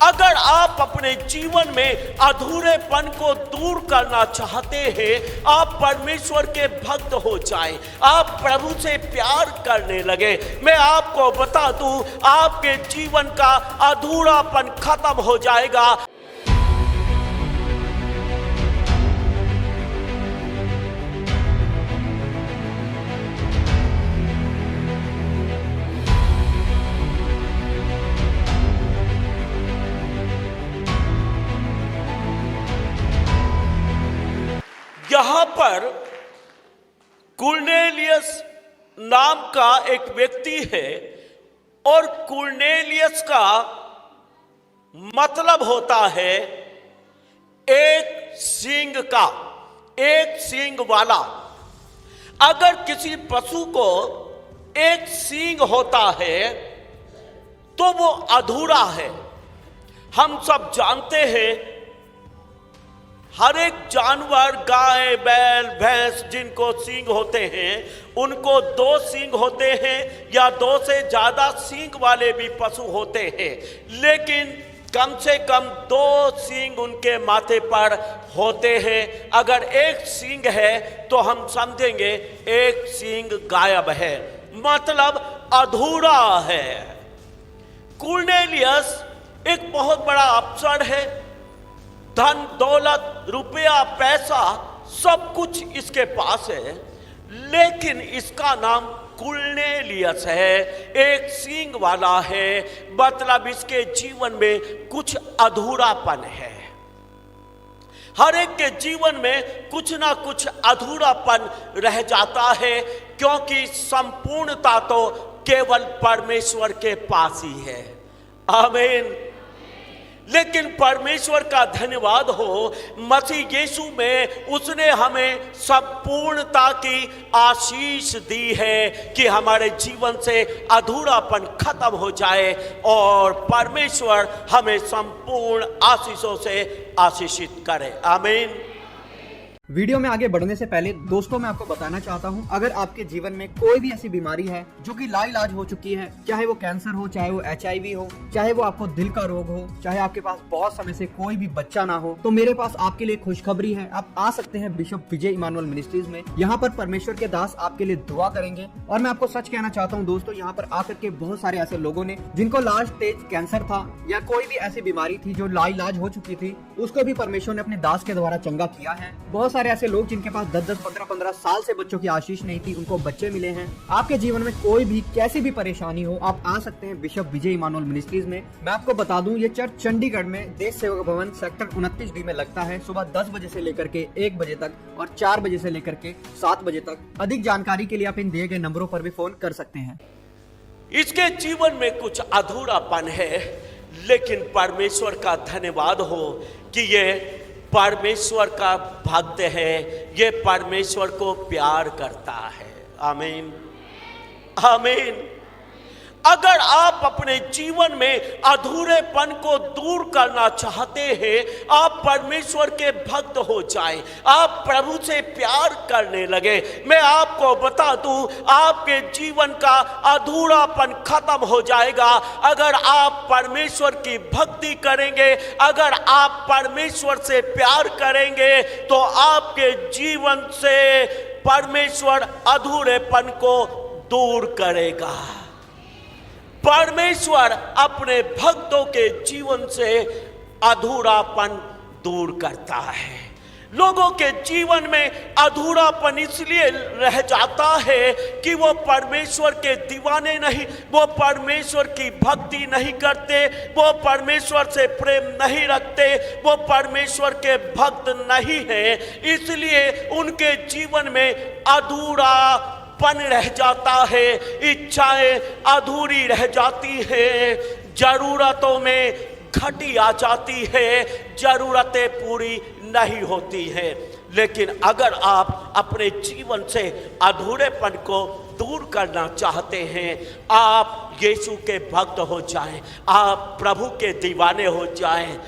अगर आप अपने जीवन में अधूरेपन को दूर करना चाहते हैं, आप परमेश्वर के भक्त हो जाएं, आप प्रभु से प्यार करने लगे, मैं आपको बता दूं, आपके जीवन का अधूरापन खत्म हो जाएगा। यहां पर कुरनेलियस नाम का एक व्यक्ति है और कुरनेलियस का मतलब होता है एक सींग का, एक सींग वाला। अगर किसी पशु को एक सींग होता है तो वो अधूरा है। हम सब जानते हैं हर एक जानवर, गाय, बैल, भैंस जिनको सींग होते हैं उनको 2 सींग होते हैं या 2 से ज्यादा सींग वाले भी पशु होते हैं, लेकिन कम से कम 2 सींग उनके माथे पर होते हैं। अगर एक सींग है तो हम समझेंगे एक सींग गायब है, मतलब अधूरा है। कुरनेलियस एक बहुत बड़ा अफसर है, धन दौलत, रुपया, पैसा सब कुछ इसके पास है, लेकिन इसका नाम कुरनेलियस है, एक सींग वाला है, मतलब इसके जीवन में कुछ अधूरापन है। हर एक के जीवन में कुछ ना कुछ अधूरापन रह जाता है, क्योंकि संपूर्णता तो केवल परमेश्वर के पास ही है। आमीन। लेकिन परमेश्वर का धन्यवाद हो, मसीह यीशु में उसने हमें संपूर्णता की आशीष दी है कि हमारे जीवन से अधूरापन खत्म हो जाए और परमेश्वर हमें संपूर्ण आशीषों से आशीषित करे। आमीन। वीडियो में आगे बढ़ने से पहले दोस्तों मैं आपको बताना चाहता हूं, अगर आपके जीवन में कोई भी ऐसी बीमारी है जो कि लाइलाज हो चुकी है, चाहे वो कैंसर हो, चाहे वो HIV हो, चाहे वो आपको दिल का रोग हो, चाहे आपके पास बहुत समय से कोई भी बच्चा ना हो, तो मेरे पास आपके लिए खुशखबरी है। आप आ सकते हैं बिशप विजय इमानुएल मिनिस्ट्रीज में। यहाँ पर परमेश्वर के दास आपके लिए दुआ करेंगे। और मैं आपको सच कहना चाहता हूँ दोस्तों, यहाँ पर आकर के बहुत सारे ऐसे लोगों ने जिनको लास्ट स्टेज कैंसर था या कोई भी ऐसी बीमारी थी जो लाइलाज हो चुकी थी, उसको भी परमेश्वर ने अपने दास के द्वारा चंगा किया है। बहुत सारे ऐसे लोग जिनके पास 10-10, 15-15 साल से बच्चों की आशीष नहीं थी, उनको बच्चे मिले हैं। आपके जीवन में कोई भी कैसी भी परेशानी हो, आप आ सकते हैं बिशप विजय इमानुएल मिनिस्ट्रीज में। मैं आपको बता दूं, ये चर्च चंडीगढ़ में देश सेवक भवन सेक्टर 29D में लगता है, सुबह 10 बजे से लेकर के 1 बजे तक और 4 बजे से लेकर के 7 बजे तक। अधिक जानकारी के लिए आप इन दिए गए नंबरों पर भी फोन कर सकते हैं। इसके जीवन में कुछ अधूरापन है, लेकिन परमेश्वर का धन्यवाद हो कि ये परमेश्वर का भक्त है, ये परमेश्वर को प्यार करता है। आमीन। आमीन। अगर आप अपने जीवन में अधूरेपन को दूर करना चाहते हैं, आप परमेश्वर के भक्त हो जाएं, आप प्रभु से प्यार करने लगे, मैं आपको बता दूं, आपके जीवन का अधूरापन खत्म हो जाएगा। अगर आप परमेश्वर की भक्ति करेंगे, अगर आप परमेश्वर से प्यार करेंगे, तो आपके जीवन से परमेश्वर अधूरेपन को दूर करेगा। परमेश्वर अपने भक्तों के जीवन से अधूरापन दूर करता है। लोगों के जीवन में अधूरापन इसलिए रह जाता है कि वो परमेश्वर के दीवाने नहीं, वो परमेश्वर की भक्ति नहीं करते, वो परमेश्वर से प्रेम नहीं रखते, वो परमेश्वर के भक्त नहीं हैं। इसलिए उनके जीवन में अधूरा पन रह जाता है, इच्छाएं अधूरी रह जाती है, जरूरतों में घटी आ जाती है, जरूरतें पूरी नहीं होती हैं। लेकिन अगर आप अपने जीवन से अधूरेपन को दूर करना चाहते हैं, आप यीशु के भक्त हो जाएं, आप प्रभु के दीवाने हो जाएं,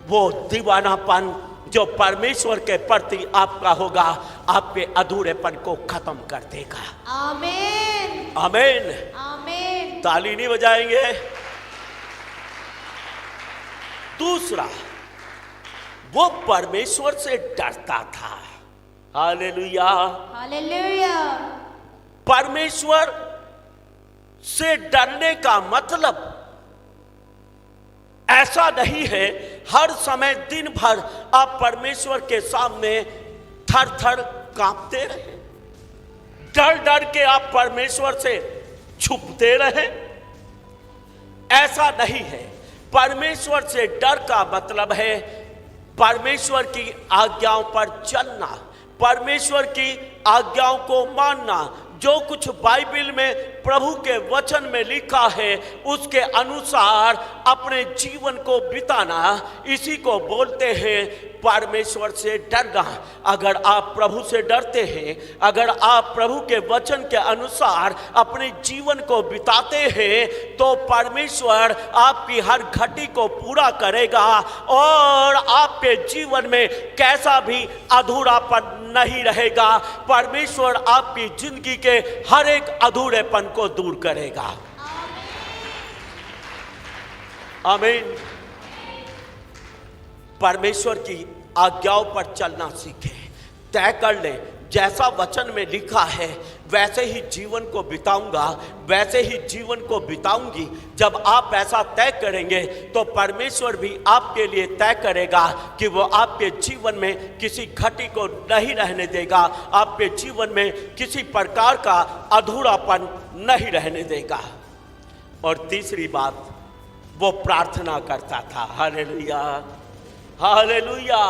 वो दीवानापन जो परमेश्वर के प्रति आपका होगा, आपके अधूरेपन को खत्म कर देगा। आमीन। आमीन। आमीन। ताली नहीं बजाएंगे? दूसरा, वो परमेश्वर से डरता था। हालेलुया। हालेलुया। परमेश्वर से डरने का मतलब ऐसा नहीं है हर समय दिन भर आप परमेश्वर के सामने थर थर कांपते रहे, डर डर के आप परमेश्वर से छुपते रहे। ऐसा नहीं है। परमेश्वर से डर का मतलब है परमेश्वर की आज्ञाओं पर चलना, परमेश्वर की आज्ञाओं को मानना। जो कुछ बाइबल में प्रभु के वचन में लिखा है उसके अनुसार अपने जीवन को बिताना, इसी को बोलते हैं परमेश्वर से डरना। अगर आप प्रभु से डरते हैं, अगर आप प्रभु के वचन के अनुसार अपने जीवन को बिताते हैं, तो परमेश्वर आपकी हर घटी को पूरा करेगा और आपके जीवन में कैसा भी अधूरापन नहीं रहेगा। परमेश्वर आपकी जिंदगी के हर एक अधूरेपन को दूर करेगा। आमीन। परमेश्वर की आज्ञाओं पर चलना सीखें, तय कर लें जैसा वचन में लिखा है वैसे ही जीवन को बिताऊंगा, वैसे ही जीवन को बिताऊंगी। जब आप ऐसा तय करेंगे तो परमेश्वर भी आपके लिए तय करेगा कि वो आपके जीवन में किसी घटी को नहीं रहने देगा, आपके जीवन में किसी प्रकार का अधूरापन नहीं रहने देगा। और तीसरी बात, वो प्रार्थना करता था। Hallelujah, hallelujah.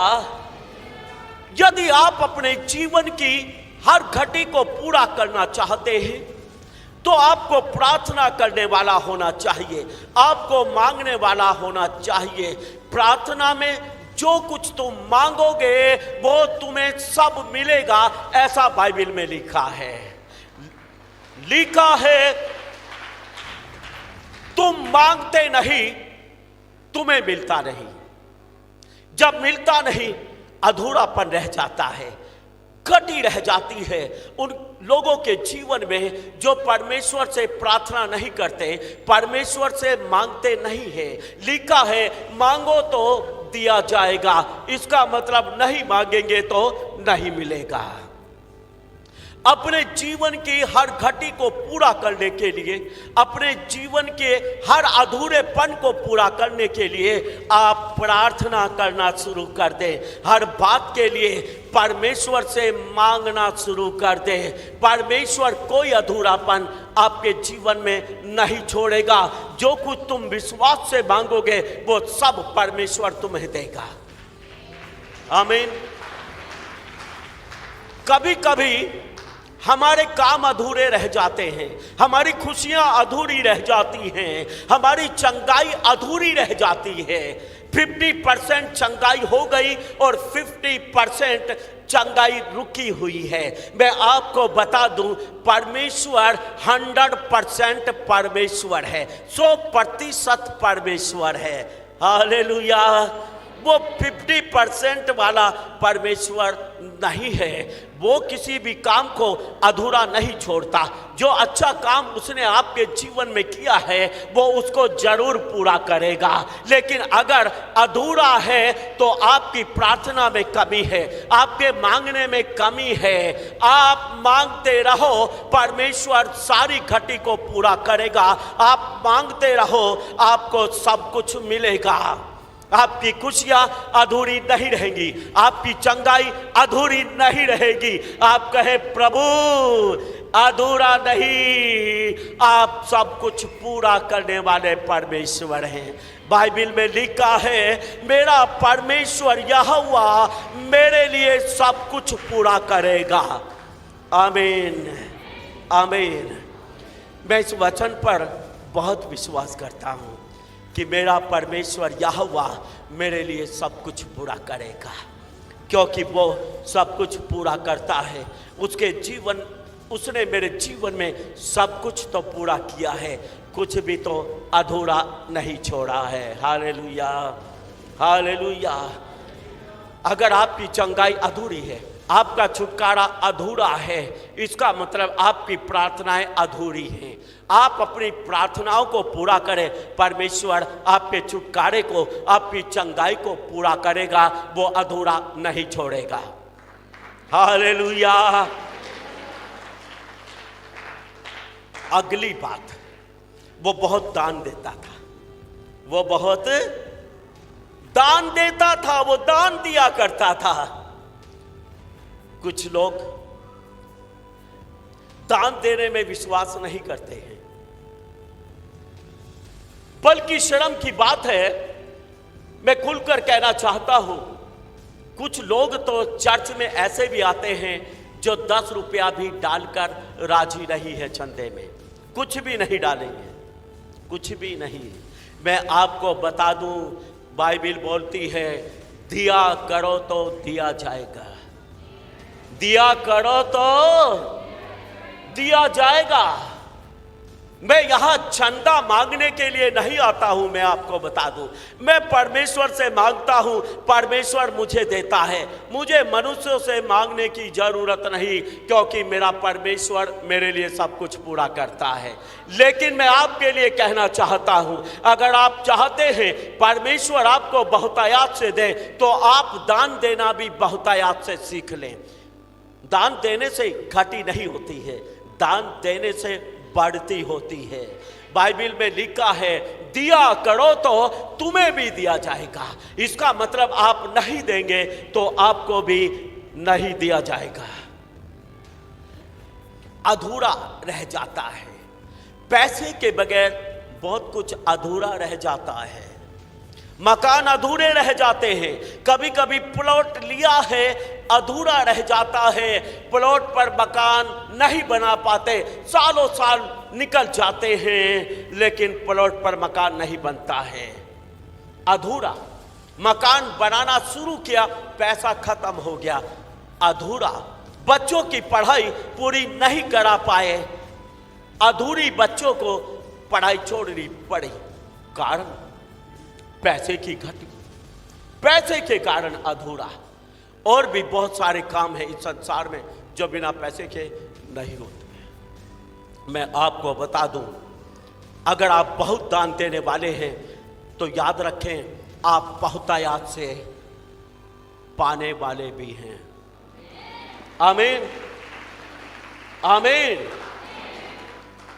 यदि आप अपने जीवन की हर घटी को पूरा करना चाहते हैं तो आपको प्रार्थना करने वाला होना चाहिए, आपको मांगने वाला होना चाहिए। प्रार्थना में जो कुछ तुम मांगोगे वो तुम्हें सब मिलेगा, ऐसा बाइबल में लिखा है। लिखा है तुम मांगते नहीं, तुम्हें मिलता नहीं। जब मिलता नहीं, अधूरापन रह जाता है, घटी रह जाती है। उन लोगों के जीवन में जो परमेश्वर से प्रार्थना नहीं करते, परमेश्वर से मांगते नहीं है। लिखा है मांगो तो दिया जाएगा, इसका मतलब नहीं मांगेंगे तो नहीं मिलेगा। अपने जीवन की हर घटी को पूरा करने के लिए, अपने जीवन के हर अधूरेपन को पूरा करने के लिए आप प्रार्थना करना शुरू कर दें। हर बात के लिए परमेश्वर से मांगना शुरू कर दें। परमेश्वर कोई अधूरापन आपके जीवन में नहीं छोड़ेगा। जो कुछ तुम विश्वास से मांगोगे वो सब परमेश्वर तुम्हें देगा। आमीन। कभी कभी हमारे काम अधूरे रह जाते हैं, हमारी खुशियां अधूरी रह जाती हैं, हमारी चंगाई अधूरी रह जाती है। 50% चंगाई हो गई और 50% चंगाई रुकी हुई है। मैं आपको बता दूं, परमेश्वर 100% परमेश्वर है, 100% परमेश्वर है। हालेलुया। वो 50% वाला परमेश्वर नहीं है। वो किसी भी काम को अधूरा नहीं छोड़ता। जो अच्छा काम उसने आपके जीवन में किया है वो उसको जरूर पूरा करेगा। लेकिन अगर अधूरा है तो आपकी प्रार्थना में कमी है, आपके मांगने में कमी है। आप मांगते रहो, परमेश्वर सारी घटी को पूरा करेगा। आप मांगते रहो, आपको सब कुछ मिलेगा। आपकी खुशियां अधूरी नहीं रहेंगी, आपकी चंगाई अधूरी नहीं रहेगी। आप कहे प्रभु अधूरा नहीं, आप सब कुछ पूरा करने वाले परमेश्वर हैं। बाइबल में लिखा है मेरा परमेश्वर यहोवा मेरे लिए सब कुछ पूरा करेगा। आमीन, आमीन। मैं इस वचन पर बहुत विश्वास करता हूँ कि मेरा परमेश्वर यहोवा मेरे लिए सब कुछ पूरा करेगा, क्योंकि वो सब कुछ पूरा करता है। उसने मेरे जीवन में सब कुछ तो पूरा किया है, कुछ भी तो अधूरा नहीं छोड़ा है। Hallelujah, hallelujah. अगर आपकी चंगाई अधूरी है, आपका छुटकारा अधूरा है, इसका मतलब आपकी प्रार्थनाएं अधूरी हैं। आप अपनी प्रार्थनाओं को पूरा करें, परमेश्वर आपके छुटकारे को, आपकी चंगाई को पूरा करेगा, वो अधूरा नहीं छोड़ेगा। हालेलुया। अगली बात, वो बहुत दान देता था, वो बहुत दान देता था, वो दान दिया करता था। कुछ लोग दान देने में विश्वास नहीं करते हैं, बल्कि शर्म की बात है। मैं खुलकर कहना चाहता हूं, कुछ लोग तो चर्च में ऐसे भी आते हैं जो 10 रुपया भी डालकर राजी नहीं है चंदे में, कुछ भी नहीं डालेंगे, कुछ भी नहीं। मैं आपको बता दूं, बाइबिल बोलती है दिया करो तो दिया जाएगा, दिया करो तो दिया जाएगा। मैं यहां चंदा मांगने के लिए नहीं आता हूं, मैं आपको बता दूं, मैं परमेश्वर से मांगता हूं, परमेश्वर मुझे देता है। मुझे मनुष्यों से मांगने की जरूरत नहीं, क्योंकि मेरा परमेश्वर मेरे लिए सब कुछ पूरा करता है। लेकिन मैं आपके लिए कहना चाहता हूं, अगर आप चाहते हैं परमेश्वर आपको बहुतायात से दे, तो आप दान देना भी बहुतायात से सीख लें। दान देने से घटी नहीं होती है, दान देने से बढ़ती होती है। बाइबिल में लिखा है दिया करो तो तुम्हें भी दिया जाएगा। इसका मतलब आप नहीं देंगे तो आपको भी नहीं दिया जाएगा। अधूरा रह जाता है, पैसे के बगैर बहुत कुछ अधूरा रह जाता है। मकान अधूरे रह जाते हैं, कभी कभी प्लॉट लिया है अधूरा रह जाता है, प्लॉट पर मकान नहीं बना पाते, सालों साल निकल जाते हैं, लेकिन प्लॉट पर मकान नहीं बनता है। अधूरा मकान बनाना शुरू किया, पैसा खत्म हो गया, अधूरा। बच्चों की पढ़ाई पूरी नहीं करा पाए, अधूरी बच्चों को पढ़ाई छोड़नी पड़ी, कारण पैसे की घटी, पैसे के कारण अधूरा। और भी बहुत सारे काम हैं इस संसार में जो बिना पैसे के नहीं होते। मैं आपको बता दूं, अगर आप बहुत दान देने वाले हैं तो याद रखें, आप बहुतायात से पाने वाले भी हैं। आमीन, आमीन।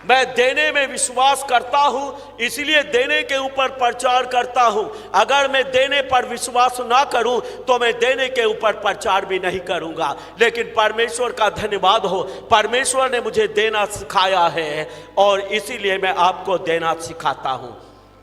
मैं देने में विश्वास करता हूं, इसलिए देने के ऊपर प्रचार करता हूं। अगर मैं देने पर विश्वास ना करूं तो मैं देने के ऊपर प्रचार भी नहीं करूंगा। लेकिन परमेश्वर का धन्यवाद हो, परमेश्वर ने मुझे देना सिखाया है और इसीलिए मैं आपको देना सिखाता हूं।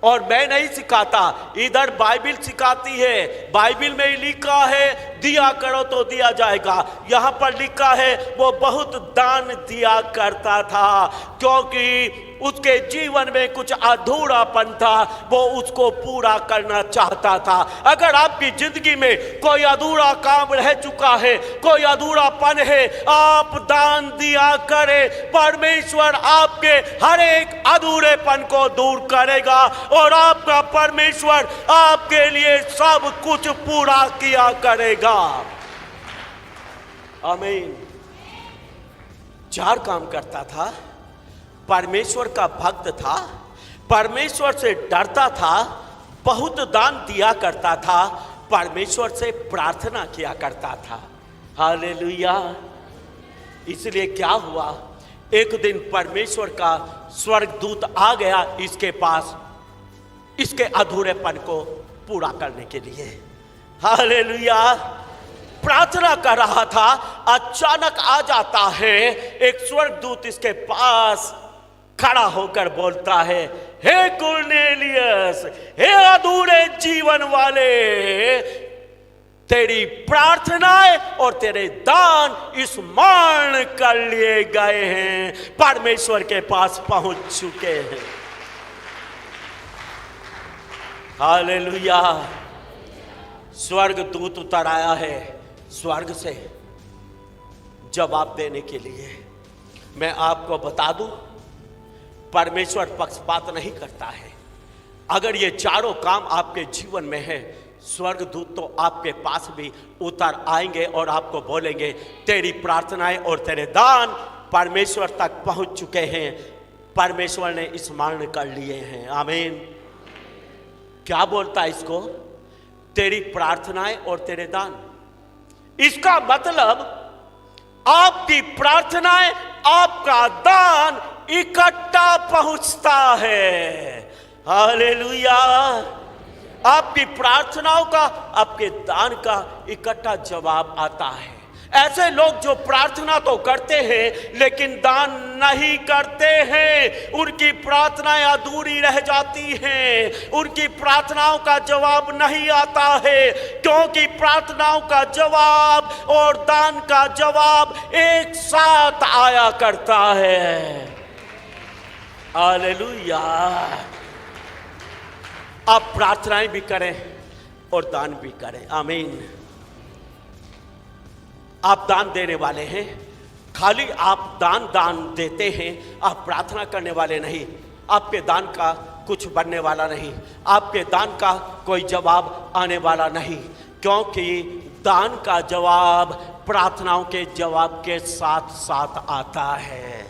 और मैं नहीं सिखाता, इधर बाइबिल सिखाती है। बाइबिल में लिखा है दिया करो तो दिया जाएगा। यहां पर लिखा है वो बहुत दान दिया करता था, क्योंकि उसके जीवन में कुछ अधूरापन था, वो उसको पूरा करना चाहता था। अगर आपकी जिंदगी में कोई अधूरा काम रह चुका है, कोई अधूरापन है, आप दान दिया करें, परमेश्वर आपके हर एक अधूरेपन को दूर करेगा और आपका परमेश्वर आपके लिए सब कुछ पूरा किया करेगा। आमीन। 4 काम करता था, परमेश्वर का भक्त था, परमेश्वर से डरता था, बहुत दान दिया करता था, परमेश्वर से प्रार्थना किया करता था। हालेलुया। इसलिए क्या हुआ, एक दिन परमेश्वर का स्वर्गदूत आ गया इसके पास, इसके अधूरेपन को पूरा करने के लिए। हालेलुया। प्रार्थना कर रहा था, अचानक आ जाता है एक स्वर्गदूत इसके पास खड़ा होकर बोलता है, हे कुरनेलियस, हे अधूरे जीवन वाले, तेरी प्रार्थनाएं और तेरे दान स्मरण कर लिए गए हैं, परमेश्वर के पास पहुंच चुके हैं। हालेलुया। स्वर्गदूत उतर आया है स्वर्ग से जवाब देने के लिए। मैं आपको बता दूं, परमेश्वर पक्षपात नहीं करता है। अगर ये चारों काम आपके जीवन में है, स्वर्गदूत तो आपके पास भी उतर आएंगे और आपको बोलेंगे तेरी प्रार्थनाएं और तेरे दान परमेश्वर तक पहुंच चुके हैं, परमेश्वर ने स्मरण कर लिए हैं। आमीन। क्या बोलता है इसको? तेरी प्रार्थनाएं और तेरे दान। इसका मतलब आपकी प्रार्थनाएं, आपका दान इकट्ठा पहुंचता है। हालेलुया। आपकी प्रार्थनाओं का, आपके दान का इकट्ठा जवाब आता है। ऐसे लोग जो प्रार्थना तो करते हैं लेकिन दान नहीं करते हैं, उनकी प्रार्थनाएं अधूरी रह जाती हैं, उनकी प्रार्थनाओं का जवाब नहीं आता है, क्योंकि प्रार्थनाओं का जवाब और दान का जवाब एक साथ आया करता है। हालेलुया। आप प्रार्थनाएं भी करें और दान भी करें। आमीन। आप दान देने वाले हैं, खाली आप दान देते हैं, आप प्रार्थना करने वाले नहीं। आपके दान का कुछ बनने वाला नहीं, आपके दान का कोई जवाब आने वाला नहीं, क्योंकि दान का जवाब प्रार्थनाओं के जवाब के साथ साथ आता है।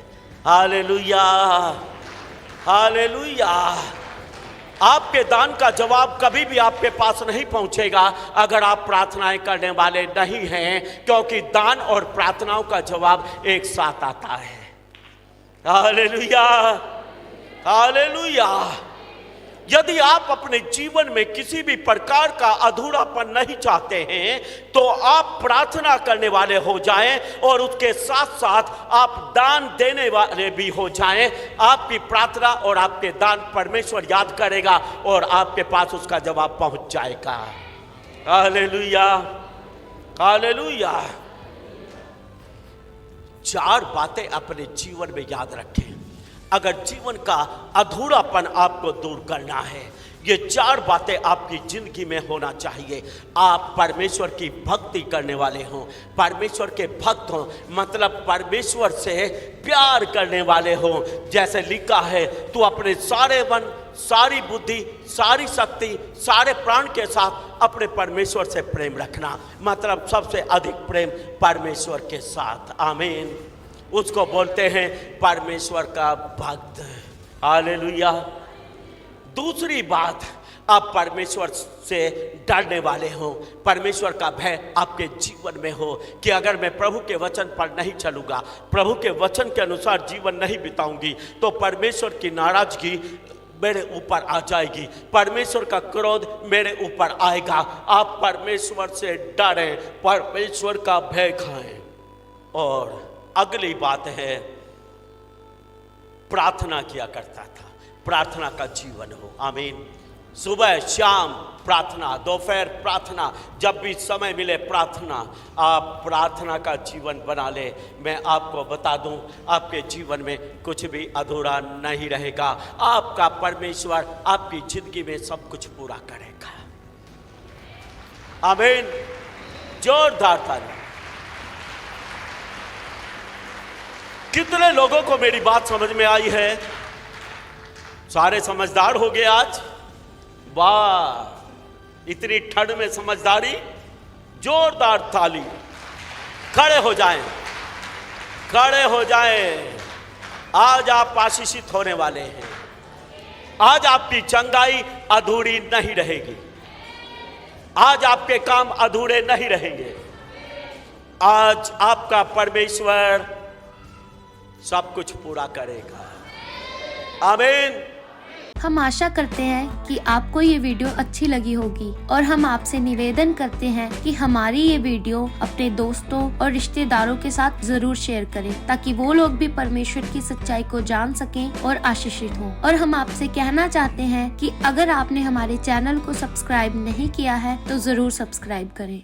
हालेलुया। हालेलुया। आपके दान का जवाब कभी भी आपके पास नहीं पहुंचेगा अगर आप प्रार्थनाएं करने वाले नहीं हैं, क्योंकि दान और प्रार्थनाओं का जवाब एक साथ आता है। हालेलुया। हालेलुया। यदि आप अपने जीवन में किसी भी प्रकार का अधूरापन नहीं चाहते हैं तो आप प्रार्थना करने वाले हो जाएं और उसके साथ साथ आप दान देने वाले भी हो जाएं। आपकी प्रार्थना और आपके दान परमेश्वर याद करेगा और आपके पास उसका जवाब पहुंच जाएगा। हालेलुया। हालेलुया। 4 बातें अपने जीवन में याद रखें अगर जीवन का अधूरापन आपको दूर करना है। ये 4 बातें आपकी जिंदगी में होना चाहिए। आप परमेश्वर की भक्ति करने वाले हों, परमेश्वर के भक्त हों, मतलब परमेश्वर से प्यार करने वाले हों। जैसे लिखा है, तू अपने सारे मन, सारी बुद्धि, सारी शक्ति, सारे प्राण के साथ अपने परमेश्वर से प्रेम रखना, मतलब सबसे अधिक प्रेम परमेश्वर के साथ। आमीन। उसको बोलते हैं परमेश्वर का भक्त। हालेलुया। दूसरी बात, आप परमेश्वर से डरने वाले हो, परमेश्वर का भय आपके जीवन में हो कि अगर मैं प्रभु के वचन पर नहीं चलूँगा, प्रभु के वचन के अनुसार जीवन नहीं बिताऊंगी तो परमेश्वर की नाराजगी मेरे ऊपर आ जाएगी, परमेश्वर का क्रोध मेरे ऊपर आएगा। आप परमेश्वर से डरें, परमेश्वर का भय खाएं। और अगली बात है, प्रार्थना किया करता था, प्रार्थना का जीवन हो। आमीन। सुबह शाम प्रार्थना, दोपहर प्रार्थना, जब भी समय मिले प्रार्थना। आप प्रार्थना का जीवन बना ले। मैं आपको बता दूं, आपके जीवन में कुछ भी अधूरा नहीं रहेगा। आपका परमेश्वर आपकी जिंदगी में सब कुछ पूरा करेगा। आमीन। जोरदार ताली। कितने लोगों को मेरी बात समझ में आई है? सारे समझदार हो गए आज? वाह, इतनी ठंड में समझदारी। जोरदार ताली। खड़े हो जाएं, खड़े हो जाएं। आज आप आशीषित होने वाले हैं। आज आपकी चंगाई अधूरी नहीं रहेगी। आज आपके काम अधूरे नहीं रहेंगे। आज आपका परमेश्वर सब कुछ पूरा करेगा। आमीन। हम आशा करते हैं कि आपको ये वीडियो अच्छी लगी होगी और हम आपसे निवेदन करते हैं कि हमारी ये वीडियो अपने दोस्तों और रिश्तेदारों के साथ जरूर शेयर करें, ताकि वो लोग भी परमेश्वर की सच्चाई को जान सकें और आशीषित हों। और हम आपसे कहना चाहते हैं कि अगर आपने हमारे चैनल को सब्सक्राइब नहीं किया है तो जरूर सब्सक्राइब करें।